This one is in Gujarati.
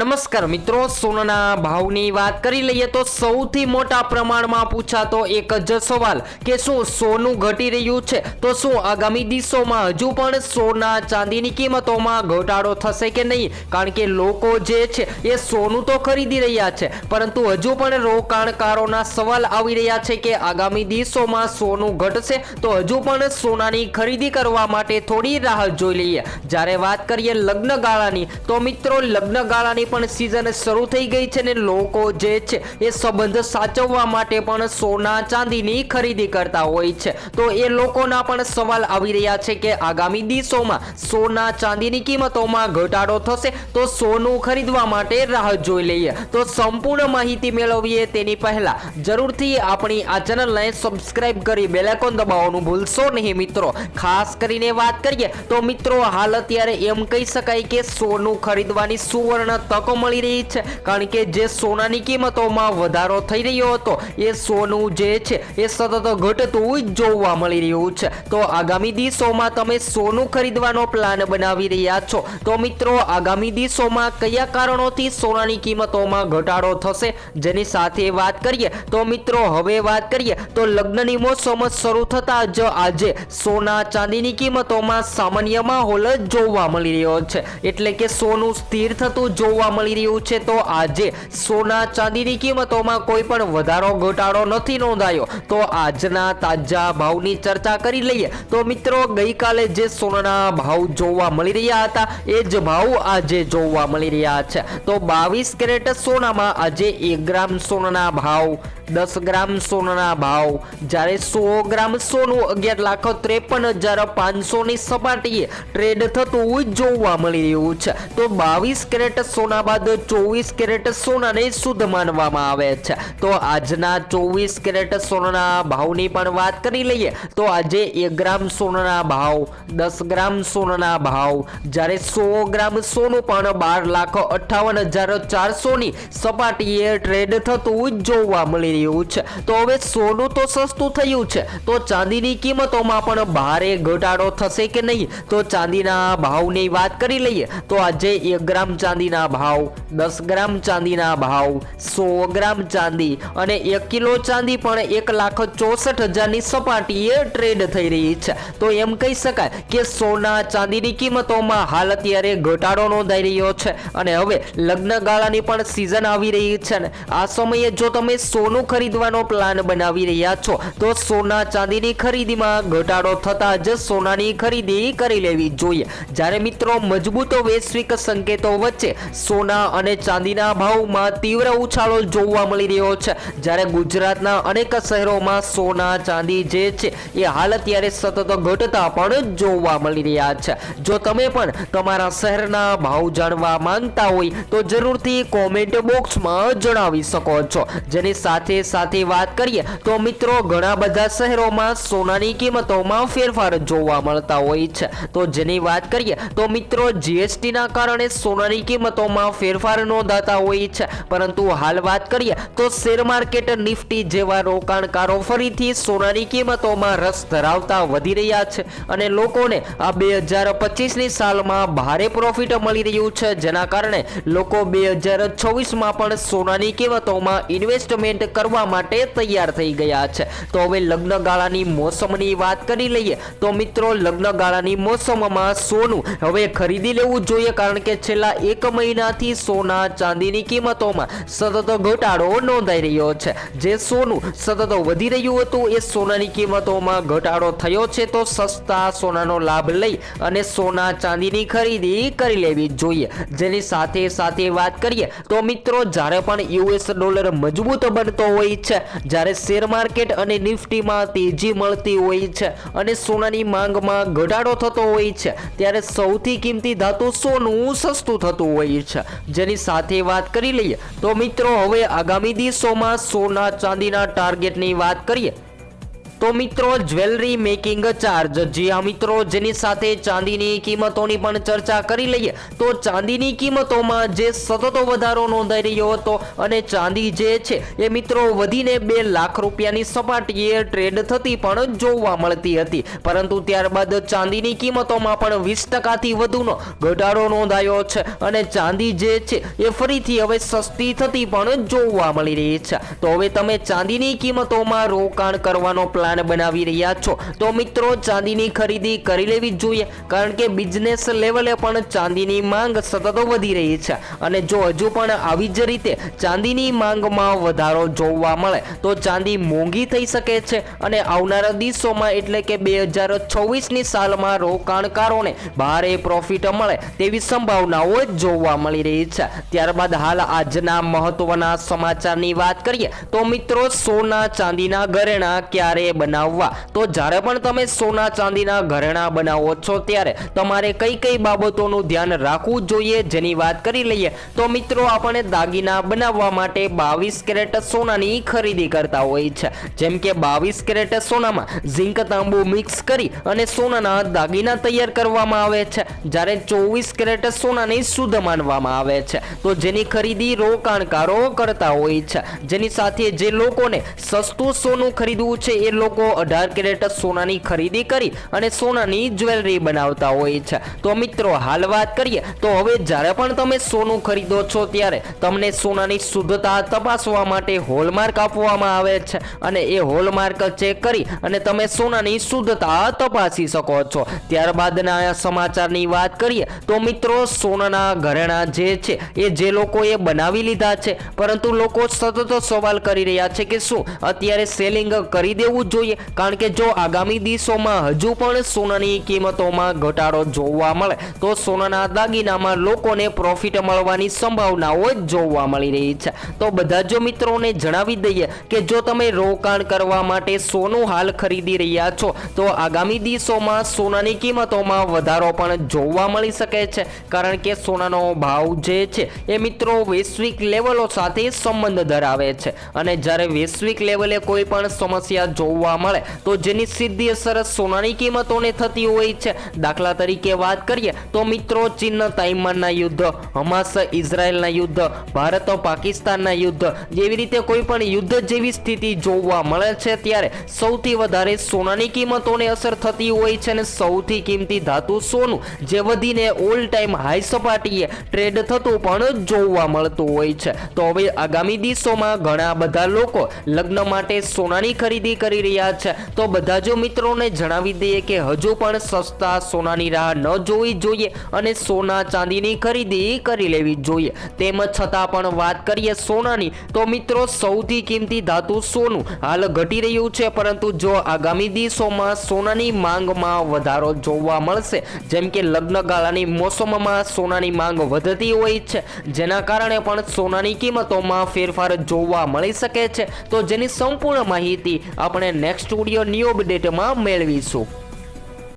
નમસ્કાર મિત્રો, સોનાના ભાવની વાત કરી લઈએ તો સૌથી મોટા પ્રમાણમાં પૂછાતો એક જ સવાલ કે શું સોનું ઘટી રહ્યું છે તો શું આગામી દિવસોમાં હજુ પણ સોના ચાંદીની કિંમતોમાં ઘટાડો થશે કે નહીં? કારણ કે લોકો જે છે એ સોનું તો ખરીદી રહ્યા છે, પરંતુ હજુ પણ રોકાણકારોના સવાલ આવી રહ્યા છે કે આગામી દિવસોમાં સોનું ઘટશે તો હજુ પણ સોનાની ખરીદી કરવા માટે થોડી રાહ જોઈ લઈએ। જ્યારે વાત કરીએ લગ્ન ગાળાની તો મિત્રો લગ્ન ગાળાની પણ સીઝન શરૂ થઈ ગઈ છે ને લોકો જે છે એ સંબંધ સાચવવા માટે પણ સોના ચાંદીની ખરીદી કરતા હોય છે। તો એ લોકોના પણ સવાલ આવી રહ્યા છે કે આગામી દિવસોમાં સોના ચાંદીની કિંમતોમાં ઘટાડો થશે તો સોનું ખરીદવા માટે રાહ જોઈ લઈએ। તો સંપૂર્ણ માહિતી મેળવીએ તેની પહેલા જરૂરથી આપણી આ ચેનલને સબસ્ક્રાઇબ કરી બેલ આઇકોન દબાવવાનું ભૂલશો નહીં મિત્રો। ખાસ કરીને વાત કરીએ તો મિત્રો હાલ અત્યારે એમ કહી શકાય કે સોનું ખરીદવાની સુવર્ણ તકો મળી રહી છે, કારણ કે જે સોનાની કિંમતોમાં વધારો થઈ રહ્યો હતો એ સોનું જે છે એ સતત ઘટતું જોવા મળી રહ્યું છે। તો આગામી દિવસોમાં તમે સોનું ખરીદવાનો પ્લાન બનાવી રહ્યા છો તો મિત્રો આગામી દિવસોમાં કયા કારણોથી સોનાની કિંમતોમાં ઘટાડો થશે જેની સાથે વાત કરીએ તો મિત્રો હવે વાત કરીએ તો લગ્નની મોસમ શરૂ થતા જ આજે સોના ચાંદીની કિંમતોમાં સામાન્ય માહોલ જોવા મળી રહ્યો છે, એટલે કે સોનું સ્થિર થતું જોવા મળી રહ્યું છે। તો આજે સોના ચાંદીની કિંમતોમાં કોઈ પણ વધારો ઘટાડો નથી નોંધાયો। તો આજના તાજા ભાવની ચર્ચા કરી લઈએ તો મિત્રો ગઈકાલે જે સોનાના ભાવ જોવા મળી રહ્યા હતા એ જ ભાવ આજે જોવા મળી રહ્યા છે। તો 22 કેરેટ સોનામાં આજે 1 ગ્રામ સોનાના ભાવ 10 ગ્રામ સોનાના ભાવ, જ્યારે 100 ગ્રામ સોનું 11,53,500 ની સપાટીએ ટ્રેડ થતું જોવા મળી રહ્યું છે। તો 22 કેરેટ સોના બાદ 24 કેરેટ સોનાને શુદ્ધ માનવામાં આવે છે। તો આજના 24 કેરેટ સોનાના ભાવની પણ વાત કરી લઈએ તો આજે 1 ગ્રામ સોનાના ભાવ 10 ગ્રામ સોનાના ભાવ, જ્યારે 100 ગ્રામ સોનું પણ 12,58,400 ની સપાટીએ ટ્રેડ થતું જોવા મળી રહ્યું છે। તો હવે સોનું તો સસ્તું થયું છે તો ચાંદીની કિંમતોમાં પણ ભારે ઘટાડો થશે કે નહીં? તો ચાંદીના ભાવની વાત કરી લઈએ તો આજે 1 ગ્રામ ચાંદીના ભાવ 10 ગ્રામ ચાંદીના ભાવ 100 ગ્રામ ચાંદી અને 1 કિલો ચાંદી પણ 1,64,000 ની સપાટીએ ટ્રેડ થઈ રહી છે। તો એમ કહી શકાય કે સોના ચાંદીની કિંમતોમાં હાલ અત્યારે ઘટાડો નોંધાઈ રહ્યો છે અને હવે લગ્ન ગાળાની પણ સીઝન આવી રહી છે ને આ સમયે જો તમે સોનું ખરીદવાનો પ્લાન બનાવી રહ્યા છો તો સોના ચાંદીની ખરીદીમાં ઘટાડો થતા જ સોનાની ખરીદી કરી લેવી જોઈએ। જ્યારે મિત્રો મજબૂત વૈશ્વિક સંકેતો વચ્ચે સોના અને ચાંદીના ભાવમાં તીવ્ર ઉછાળો જોવા મળી રહ્યો છે, જ્યારે ગુજરાતના અનેક શહેરોમાં સોના ચાંદી જે છે એ હાલ અત્યારે સતત ઘટતા પણ જોવા મળી રહ્યા છે। જો તમે પણ તમારા શહેરના ભાવ જાણવા માંગતા હોય તો જરૂરથી કોમેન્ટ બોક્સમાં જણાવી શકો છો। જેની સાથે સાથે વાત કરીએ તો મિત્રો ઘણા બધા શહેરોમાં સોનાની કિંમતોમાં ફેરફાર જોવા મળતા હોય છે। તો જેની વાત કરીએ તો મિત્રો જીએસટી ના કારણે સોનાની કિંમતોમાં ફેરફાર નોંધાતા હોય છે, પરંતુ હાલ વાત કરીએ તો શેર માર્કેટ નિફ્ટી જેવા રોકાણકારો ફરીથી સોનાની કિંમતોમાં રસ ધરાવતા વધી રહ્યા છે અને લોકોને આ 2025ની સાલમાં ભારે પ્રોફિટ મળી રહ્યું છે, જેના કારણે લોકો 2026માં પણ સોનાની કિંમતોમાં ઇન્વેસ્ટમેન્ટ કરવા માટે તૈયાર થઈ ગયા છે। તો હવે લગ્ન ગાળાની મોસમની વાત કરી લઈએ તો મિત્રો લગ્ન ગાળાની મોસમમાં સોનું હવે ખરીદી લેવું જોઈએ, કારણ કે છેલ્લા 1 મહિનાથી સોના ચાંદીની કિંમતોમાં સતત ઘટાડો નોંધાઈ રહ્યો છે। જે સોનું સતત વધી રહ્યું હતું એ સોનાની કિંમતોમાં ઘટાડો થયો છે। તો સસ્તા સોનાનો લાભ લઈ અને સોના ચાંદીની ખરીદી કરી લેવી જોઈએ। જેની સાથે સાથે વાત કરીએ તો મિત્રો જ્યારે પણ યુએસ ડોલર મજબૂત બનતો હોય છે, જ્યારે શેર માર્કેટ અને નિફ્ટીમાં તેજી મળતી હોય છે અને સોનાની માંગમાં ઘટાડો થતો હોય છે, ત્યારે સૌથી કિંમતી ધાતુ સોનું સસ્તું થતું હોય છે। જેની સાથે વાત કરી લઈએ તો મિત્રો હવે આગામી દિવસોમાં સોના ચાંદીના ટાર્ગેટની વાત કરીએ તો મિત્રો જ્વેલરી મેકિંગ ચાર્જ, જી હા મિત્રો, જેની સાથે ચાંદીની કિંમતોની પણ ચર્ચા કરી લઈએ તો ચાંદીની કિંમતોમાં જે સતત વધારો નોંધાઈ રહ્યો હતો અને ચાંદી જે છે એ મિત્રો વધીને 2 લાખ રૂપિયાની સપાટીએ ટ્રેડ થતી પણ જોવા મળતી હતી, પરંતુ ત્યારબાદ ચાંદીની કિંમતોમાં પણ 20%થી વધુનો ઘટાડો નોંધાયો છે અને ચાંદી જે છે એ ફરીથી હવે સસ્તી થતી પણ જોવા મળી રહી છે। તો હવે તમે ચાંદીની કિંમતોમાં રોકાણ કરવાનો પ્લાન બનાવી રહ્યા છો તો મિત્રો ચાંદીની ખરીદી કરી લેવી જોઈએ, કારણ કે બિઝનેસ લેવલે પણ ચાંદીની માંગ સતત વધી રહી છે અને જો હજુ પણ આવી જ રીતે ચાંદીની માંગમાં વધારો જોવા મળે તો ચાંદી મોંઘી થઈ શકે છે અને આવનારા દિવસોમાં એટલે કે 2026ની સાલમાં રોકાણકારોને ભારે પ્રોફિટ મળે તેવી સંભાવનાઓ જોવા મળી રહી છે। ત્યારબાદ હાલ આજના મહત્વના સમાચારની વાત કરીએ તો મિત્રો સોના ચાંદીના ઘરેણાં ક્યારે બનાવવા, તો જ્યારે પણ તમે સોના ચાંદીના ઘરેણાં બનાવો છો ત્યારે તમારે કઈ કઈ બાબતોનું ધ્યાન રાખવું જોઈએ, જેની વાત કરી લઈએ તો મિત્રો આપણે દાગીના બનાવવા માટે 22 કેરેટ સોનાની ખરીદી કરતા હોય છે, જેમ કે 22 કેરેટ સોનામાં ઝીંક તાંબુ મિક્સ કરી અને સોનાના દાગીના તૈયાર કરવામાં આવે છે, જ્યારે 24 કેરેટ સોનાને શુદ્ધ માનવામાં આવે છે, તો જેની ખરીદી રોકાણકારો કરતા હોય છે। જેની સાથે જે લોકોને સસ્તું સોનું ખરીદવું છે એ લોકો 18 કેરેટ સોનાની ખરીદી કરી અને સોનાની જ્વેલરી બનાવતા હોય છે। તો મિત્રો હાલ વાત કરીએ તો હવે જ્યારે પણ તમે સોનું ખરીદો છો ત્યારે તમને સોનાની શુદ્ધતા તપાસવા માટે હોલમાર્ક આપવામાં આવે છે અને એ હોલમાર્ક ચેક કરી અને તમે સોનાની શુદ્ધતા તપાસી શકો છો। ત્યારબાદના સમાચારની વાત કરીએ તો મિત્રો સોનાના ઘરેણાં જે છે એ જે લોકોએ બનાવી લીધા છે, પરંતુ લોકો સતત સવાલ કરી રહ્યા છે કે શું અત્યારે સેલિંગ કરી દેવું જોઈએ, કારણ કે જો આગામી દિવસોમાં હજુ પણ સોનાની કિંમતોમાં ઘટાડો જોવા મળે તો સોનાના દાગીનામાં લોકોને પ્રોફિટ મળવાની સંભાવનાઓ જોવા મળી રહી છે। તો બધા જ મિત્રોને જણાવી દઈએ કે જો તમે રોકાણ કરવા માટે સોનું હાલ ખરીદી રહ્યા છો તો આગામી દિવસોમાં સોનાની કિંમતોમાં વધારો પણ જોવા મળી શકે છે, કારણ કે સોનાનો ભાવ જે છે એ મિત્રો વૈશ્વિક લેવલો સાથે સંબંધ ધરાવે છે અને જ્યારે વૈશ્વિક લેવલે કોઈ પણ સમસ્યા જોવા મળે તો જેની સીધી અસર સોનાની કિંમતોને થતી હોય છે। દાખલા તરીકે વાત કરીએ તો મિત્રો ચીન તાઇવાનના યુદ્ધ, હમાસ ઇઝરાયલના યુદ્ધ, ભારત પાકિસ્તાનના યુદ્ધ જેવી રીતે કોઈ પણ યુદ્ધ જેવી સ્થિતિ જોવા મળે છે ત્યારે સૌથી વધારે સોનાની કિંમતોને અસર થતી હોય છે અને સૌથી કિંમતી ધાતુ સોનું જે વધીને ઓલ ટાઈમ હાઈ સપાટીએ ટ્રેડ થતું પણ જોવા મળતું હોય છે। તો હવે આગામી દિવસોમાં ઘણા બધા લોકો લગ્ન માટે સોનાની ખરીદી કરી રહ્યા છે, તો બધા જ મિત્રોને જણાવી દઈએ કે હજુ પણ સસ્તા સોનાની રાહ ન જોવી જોઈએ અને સોના ચાંદીની ખરીદી કરી લેવી જોઈએ। તેમ છતાં પણ વાત કરીએ સોનાની તો મિત્રો સૌથી કિંમતી ધાતુ સોનું હાલ ઘટી રહ્યું છે, પરંતુ જો આગામી દિવસોમાં સોનાની માંગમાં વધારો જોવા મળશે, જેમ કે લગ્નગાળાની મોસમમાં સોનાની માંગ વધતી હોય છે, જેના કારણે પણ સોનાની કિંમતોમાં ફેરફાર જોવા મળી શકે છે, તો જેની સંપૂર્ણ માહિતી આપણે નેક્સ્ટ વિડિયો ન્યૂ અપડેટમાં મેળવીશું।